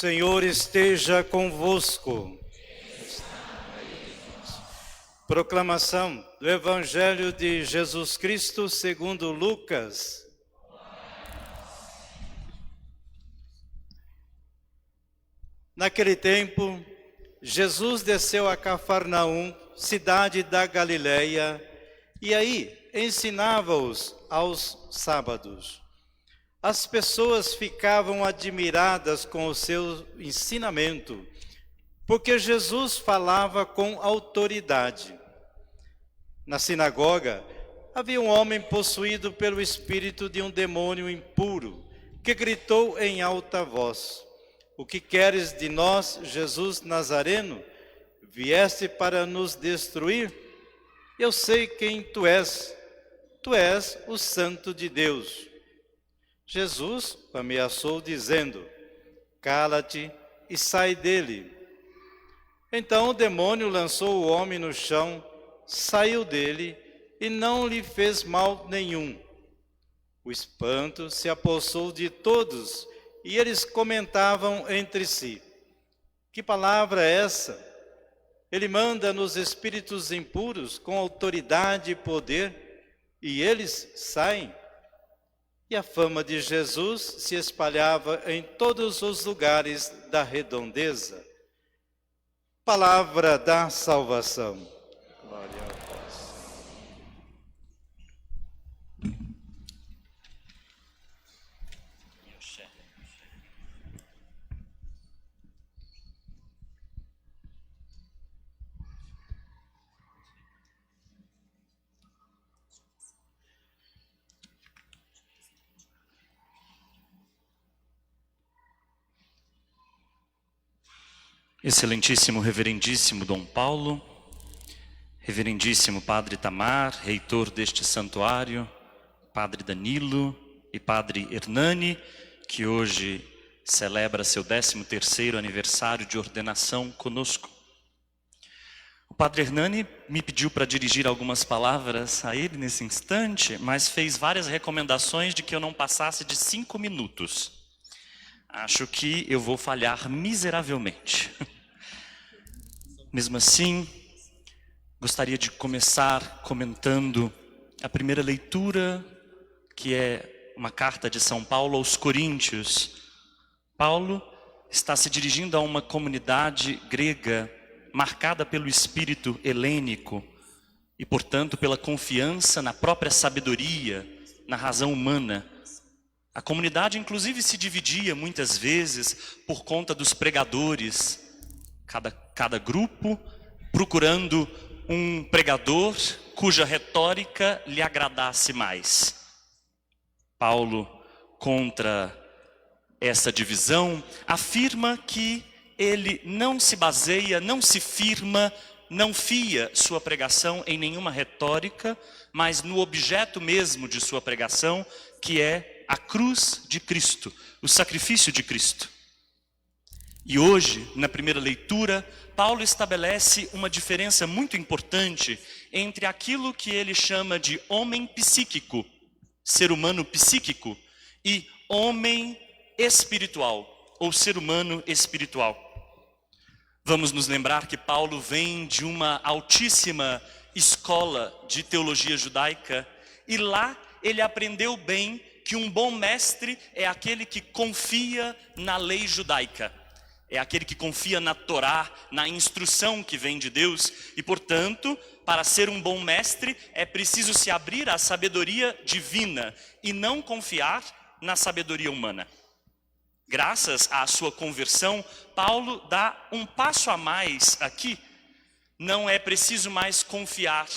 Senhor esteja convosco. Proclamação do Evangelho de Jesus Cristo segundo Lucas. Naquele tempo, Jesus desceu a Cafarnaum, cidade da Galileia, e aí ensinava-os aos sábados. As pessoas ficavam admiradas com o seu ensinamento, porque Jesus falava com autoridade. Na sinagoga, havia um homem possuído pelo espírito de um demônio impuro, que gritou em alta voz: "O que queres de nós, Jesus Nazareno? Vieste para nos destruir? Eu sei quem tu és o Santo de Deus." Jesus o ameaçou dizendo: "Cala-te e sai dele." Então o demônio lançou o homem no chão, saiu dele e não lhe fez mal nenhum. O espanto se apossou de todos e eles comentavam entre si: "Que palavra é essa? Ele manda nos espíritos impuros com autoridade e poder, e eles saem." E a fama de Jesus se espalhava em todos os lugares da redondeza. Palavra da salvação. Glória a vós. Excelentíssimo Reverendíssimo Dom Paulo, Reverendíssimo Padre Tamar, reitor deste santuário, Padre Danilo e Padre Hernani, que hoje celebra seu 13º aniversário de ordenação conosco. O Padre Hernani me pediu para dirigir algumas palavras a ele nesse instante, mas fez várias recomendações de que eu não passasse de 5 minutos. Acho que eu vou falhar miseravelmente. Mesmo assim, gostaria de começar comentando a primeira leitura, que é uma carta de São Paulo aos Coríntios. Paulo está se dirigindo a uma comunidade grega marcada pelo espírito helênico e, portanto, pela confiança na própria sabedoria, na razão humana. A comunidade, inclusive, se dividia muitas vezes por conta dos pregadores, cada grupo procurando um pregador cuja retórica lhe agradasse mais. Paulo, contra essa divisão, afirma que ele não se baseia, não se firma, não fia sua pregação em nenhuma retórica, mas no objeto mesmo de sua pregação, que é a cruz de Cristo, o sacrifício de Cristo. E hoje, na primeira leitura, Paulo estabelece uma diferença muito importante entre aquilo que ele chama de homem psíquico, ser humano psíquico, e homem espiritual, ou ser humano espiritual. Vamos nos lembrar que Paulo vem de uma altíssima escola de teologia judaica, e lá ele aprendeu bem que um bom mestre é aquele que confia na lei judaica. É aquele que confia na Torá, na instrução que vem de Deus. E, portanto, para ser um bom mestre, é preciso se abrir à sabedoria divina e não confiar na sabedoria humana. Graças à sua conversão, Paulo dá um passo a mais aqui. Não é preciso mais confiar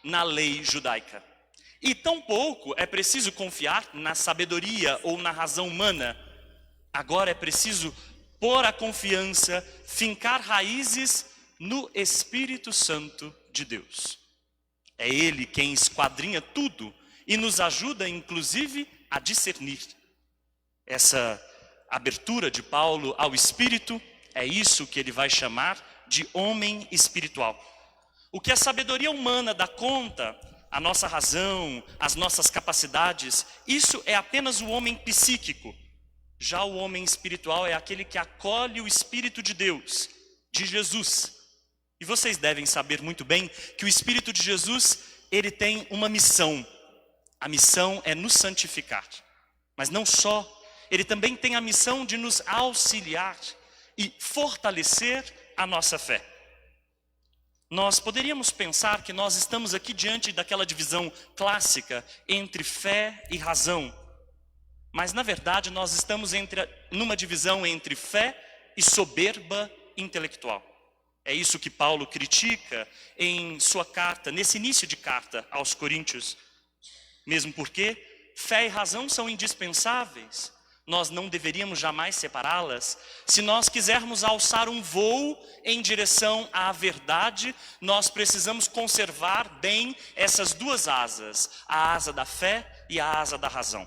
na lei judaica. E tampouco é preciso confiar na sabedoria ou na razão humana. Agora é preciso pôr a confiança, fincar raízes no Espírito Santo de Deus. É Ele quem esquadrinha tudo e nos ajuda, inclusive, a discernir. Essa abertura de Paulo ao Espírito é isso que ele vai chamar de homem espiritual. O que a sabedoria humana dá conta, a nossa razão, as nossas capacidades, isso é apenas o homem psíquico. Já o homem espiritual é aquele que acolhe o Espírito de Deus, de Jesus. E vocês devem saber muito bem que o Espírito de Jesus, ele tem uma missão. A missão é nos santificar. Mas não só, ele também tem a missão de nos auxiliar e fortalecer a nossa fé. Nós poderíamos pensar que nós estamos aqui diante daquela divisão clássica entre fé e razão. Mas na verdade nós estamos numa divisão entre fé e soberba intelectual. É isso que Paulo critica em sua carta, nesse início de carta aos Coríntios. Mesmo porque fé e razão são indispensáveis. Nós não deveríamos jamais separá-las. Se nós quisermos alçar um voo em direção à verdade, nós precisamos conservar bem essas duas asas, a asa da fé e a asa da razão.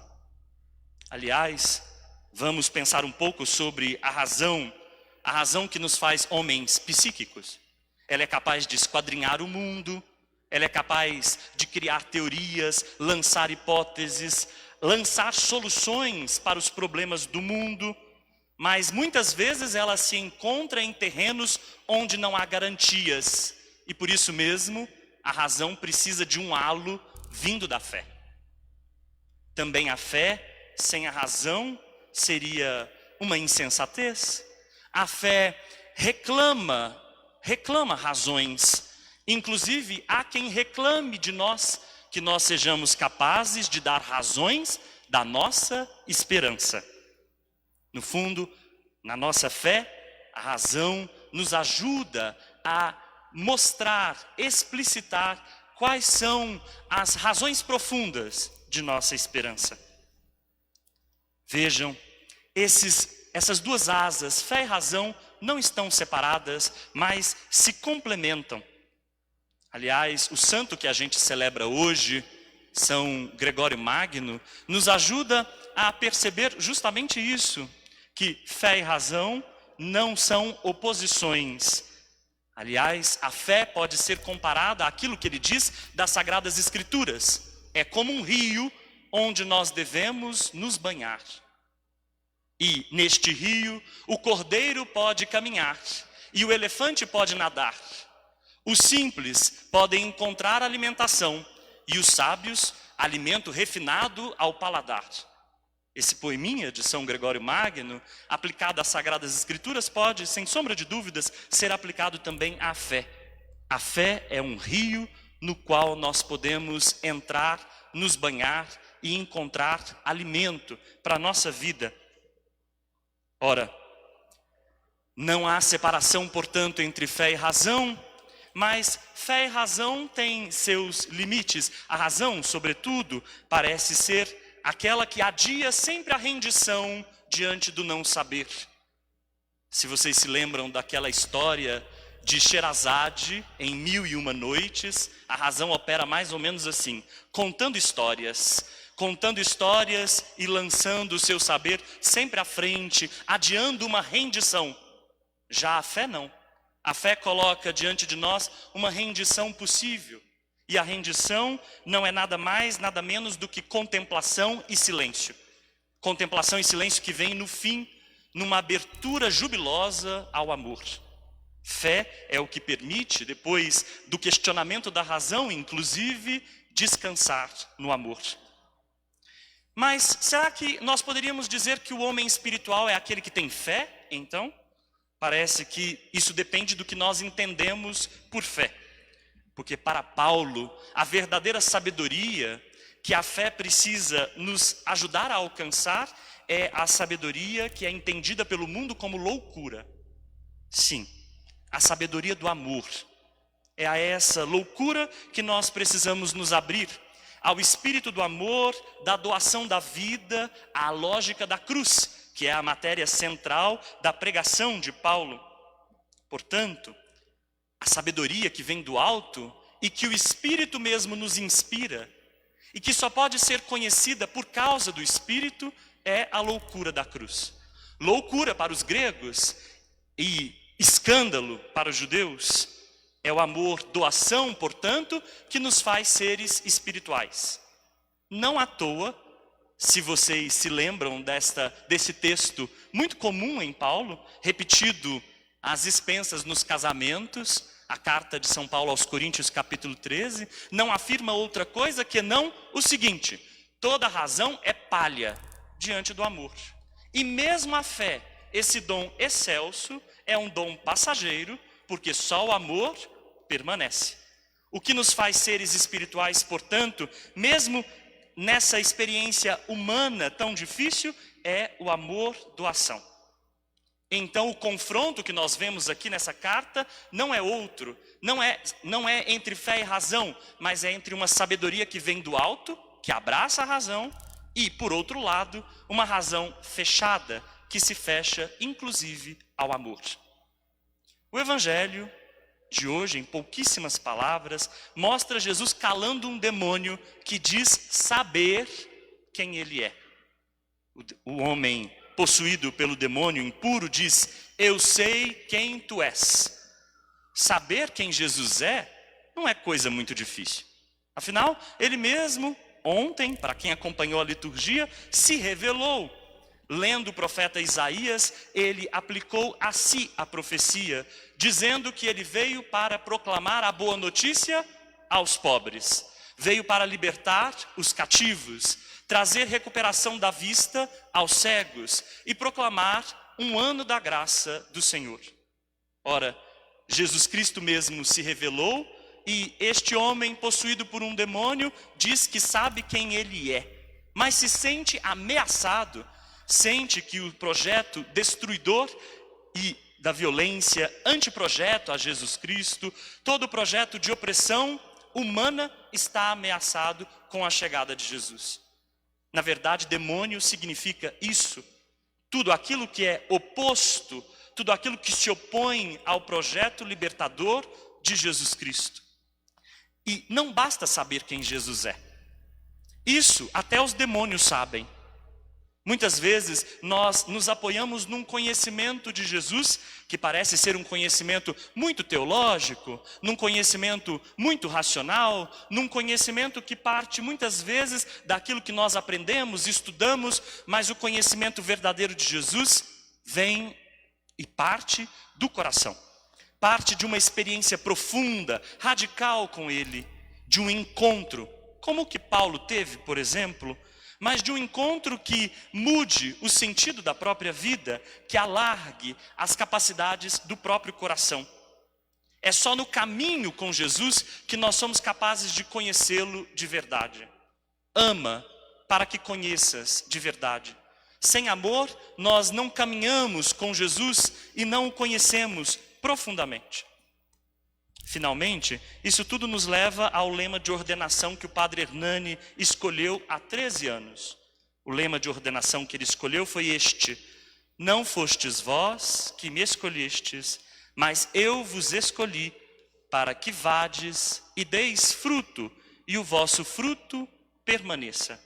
Aliás, vamos pensar um pouco sobre a razão que nos faz homens psíquicos. Ela é capaz de esquadrinhar o mundo, ela é capaz de criar teorias, lançar hipóteses, lançar soluções para os problemas do mundo, mas muitas vezes ela se encontra em terrenos onde não há garantias, e por isso mesmo a razão precisa de um halo vindo da fé. Também a fé sem a razão seria uma insensatez. A fé reclama razões. Inclusive, há quem reclame de nós que nós sejamos capazes de dar razões da nossa esperança. No fundo, na nossa fé, a razão nos ajuda a mostrar, explicitar quais são as razões profundas de nossa esperança. Vejam, essas duas asas, fé e razão, não estão separadas, mas se complementam. Aliás, o santo que a gente celebra hoje, São Gregório Magno, nos ajuda a perceber justamente isso, que fé e razão não são oposições. Aliás, a fé pode ser comparada àquilo que ele diz das Sagradas Escrituras. É como um rio onde nós devemos nos banhar. E neste rio, o cordeiro pode caminhar e o elefante pode nadar. Os simples podem encontrar alimentação e os sábios, alimento refinado ao paladar. Esse poeminha de São Gregório Magno, aplicado às Sagradas Escrituras, pode, sem sombra de dúvidas, ser aplicado também à fé. A fé é um rio no qual nós podemos entrar, nos banhar e encontrar alimento para a nossa vida. Ora, não há separação, portanto, entre fé e razão, mas fé e razão têm seus limites. A razão, sobretudo, parece ser aquela que adia sempre a rendição diante do não saber. Se vocês se lembram daquela história de Sherazade, em 1001 Noites, a razão opera mais ou menos assim, contando histórias e lançando o seu saber sempre à frente, adiando uma rendição. Já a fé não. A fé coloca diante de nós uma rendição possível. E a rendição não é nada mais, nada menos do que contemplação e silêncio. Contemplação e silêncio que vem no fim, numa abertura jubilosa ao amor. Fé é o que permite, depois do questionamento da razão, inclusive, descansar no amor. Mas será que nós poderíamos dizer que o homem espiritual é aquele que tem fé, então? Parece que isso depende do que nós entendemos por fé. Porque para Paulo, a verdadeira sabedoria que a fé precisa nos ajudar a alcançar é a sabedoria que é entendida pelo mundo como loucura. Sim, a sabedoria do amor. É a essa loucura que nós precisamos nos abrir, ao espírito do amor, da doação da vida, à lógica da cruz, que é a matéria central da pregação de Paulo. Portanto, a sabedoria que vem do alto e que o Espírito mesmo nos inspira e que só pode ser conhecida por causa do Espírito é a loucura da cruz. Loucura para os gregos e escândalo para os judeus é o amor, doação, portanto, que nos faz seres espirituais. Não à toa, Se vocês se lembram desse texto muito comum em Paulo, repetido às expensas nos casamentos, a carta de São Paulo aos Coríntios, capítulo 13, não afirma outra coisa que não o seguinte: toda razão é palha diante do amor. E mesmo a fé, esse dom excelso, é um dom passageiro, porque só o amor permanece. O que nos faz seres espirituais, portanto, mesmo nessa experiência humana tão difícil, é o amor doação. Então o confronto que nós vemos aqui nessa carta não é outro, não é entre fé e razão, mas é entre uma sabedoria que vem do alto, que abraça a razão, e por outro lado, uma razão fechada, que se fecha inclusive ao amor. O evangelho de hoje, em pouquíssimas palavras, mostra Jesus calando um demônio que diz saber quem ele é. O homem possuído pelo demônio impuro diz: eu sei quem tu és. Saber quem Jesus é não é coisa muito difícil. Afinal, ele mesmo, ontem, para quem acompanhou a liturgia, se revelou. Lendo o profeta Isaías, ele aplicou a si a profecia, dizendo que ele veio para proclamar a boa notícia aos pobres. Veio para libertar os cativos, trazer recuperação da vista aos cegos e proclamar um ano da graça do Senhor. Ora, Jesus Cristo mesmo se revelou e este homem possuído por um demônio diz que sabe quem ele é, mas se sente ameaçado, sente que o projeto destruidor e da violência, anteprojeto a Jesus Cristo, todo o projeto de opressão humana está ameaçado com a chegada de Jesus. Na verdade, demônio significa isso, tudo aquilo que é oposto, tudo aquilo que se opõe ao projeto libertador de Jesus Cristo. E não basta saber quem Jesus é. Isso até os demônios sabem. Muitas vezes nós nos apoiamos num conhecimento de Jesus que parece ser um conhecimento muito teológico, num conhecimento muito racional, num conhecimento que parte muitas vezes daquilo que nós aprendemos, estudamos, mas o conhecimento verdadeiro de Jesus vem e parte do coração. Parte de uma experiência profunda, radical com Ele, de um encontro, como o que Paulo teve, por exemplo, mas de um encontro que mude o sentido da própria vida, que alargue as capacidades do próprio coração. É só no caminho com Jesus que nós somos capazes de conhecê-lo de verdade. Ama para que conheças de verdade. Sem amor, nós não caminhamos com Jesus e não o conhecemos profundamente. Finalmente, isso tudo nos leva ao lema de ordenação que o padre Hernani escolheu há 13 anos. O lema de ordenação que ele escolheu foi este: não fostes vós que me escolhestes, mas eu vos escolhi para que vades e deis fruto, e o vosso fruto permaneça.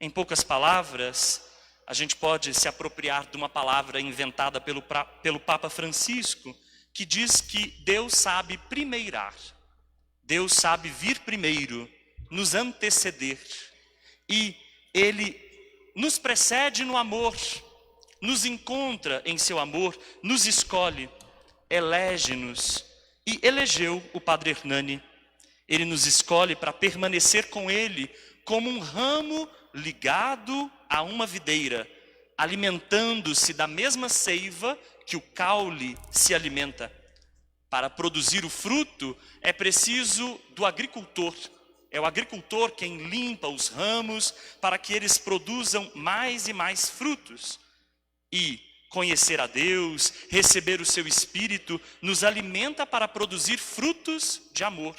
Em poucas palavras, a gente pode se apropriar de uma palavra inventada pelo Papa Francisco, que diz que Deus sabe primeirar, Deus sabe vir primeiro, nos anteceder, e Ele nos precede no amor, nos encontra em seu amor, nos escolhe, elege-nos, e elegeu o padre Hernani. Ele nos escolhe para permanecer com Ele como um ramo ligado a uma videira, alimentando-se da mesma seiva que o caule se alimenta. Para produzir o fruto é preciso do agricultor. É o agricultor quem limpa os ramos para que eles produzam mais e mais frutos. E conhecer a Deus, receber o seu Espírito, nos alimenta para produzir frutos de amor.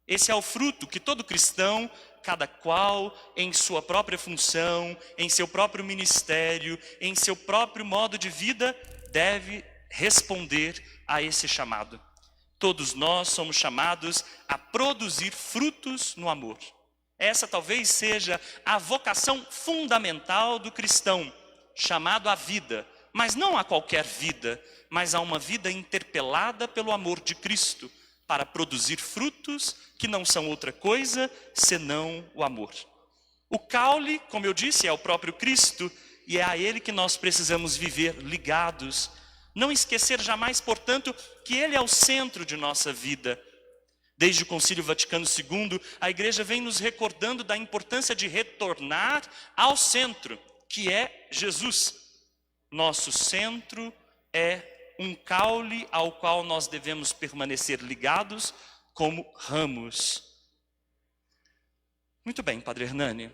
Esse é o fruto que todo cristão, cada qual em sua própria função, em seu próprio ministério, em seu próprio modo de vida, deve responder a esse chamado. Todos nós somos chamados a produzir frutos no amor. Essa talvez seja a vocação fundamental do cristão, chamado à vida, mas não a qualquer vida, mas a uma vida interpelada pelo amor de Cristo, para produzir frutos que não são outra coisa senão o amor. O caule, como eu disse, é o próprio Cristo, e é a Ele que nós precisamos viver ligados. Não esquecer jamais, portanto, que Ele é o centro de nossa vida. Desde o Concílio Vaticano II, a Igreja vem nos recordando da importância de retornar ao centro, que é Jesus. Nosso centro é um caule ao qual nós devemos permanecer ligados como ramos. Muito bem, Padre Hernani.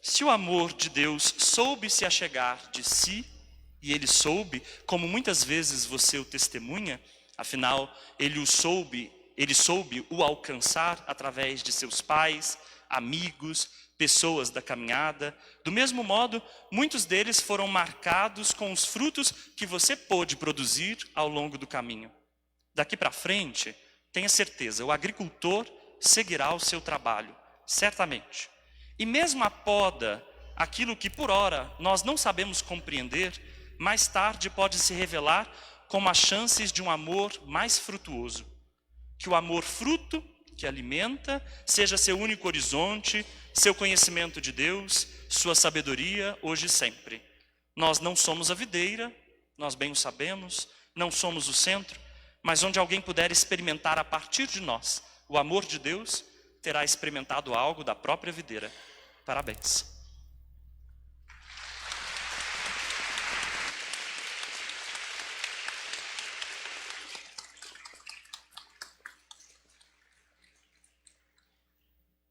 Se o amor de Deus soube se achegar de si, e Ele soube, como muitas vezes você o testemunha, afinal, Ele soube o alcançar através de seus pais, amigos, pessoas da caminhada. Do mesmo modo, muitos deles foram marcados com os frutos que você pôde produzir ao longo do caminho. Daqui para frente, tenha certeza, o agricultor seguirá o seu trabalho, certamente. E mesmo a poda, aquilo que por ora nós não sabemos compreender, mais tarde pode se revelar como as chances de um amor mais frutuoso. Que o amor fruto, que alimenta, seja seu único horizonte, seu conhecimento de Deus, sua sabedoria, hoje e sempre. Nós não somos a videira, nós bem o sabemos, não somos o centro, mas onde alguém puder experimentar a partir de nós o amor de Deus, terá experimentado algo da própria videira. Parabéns.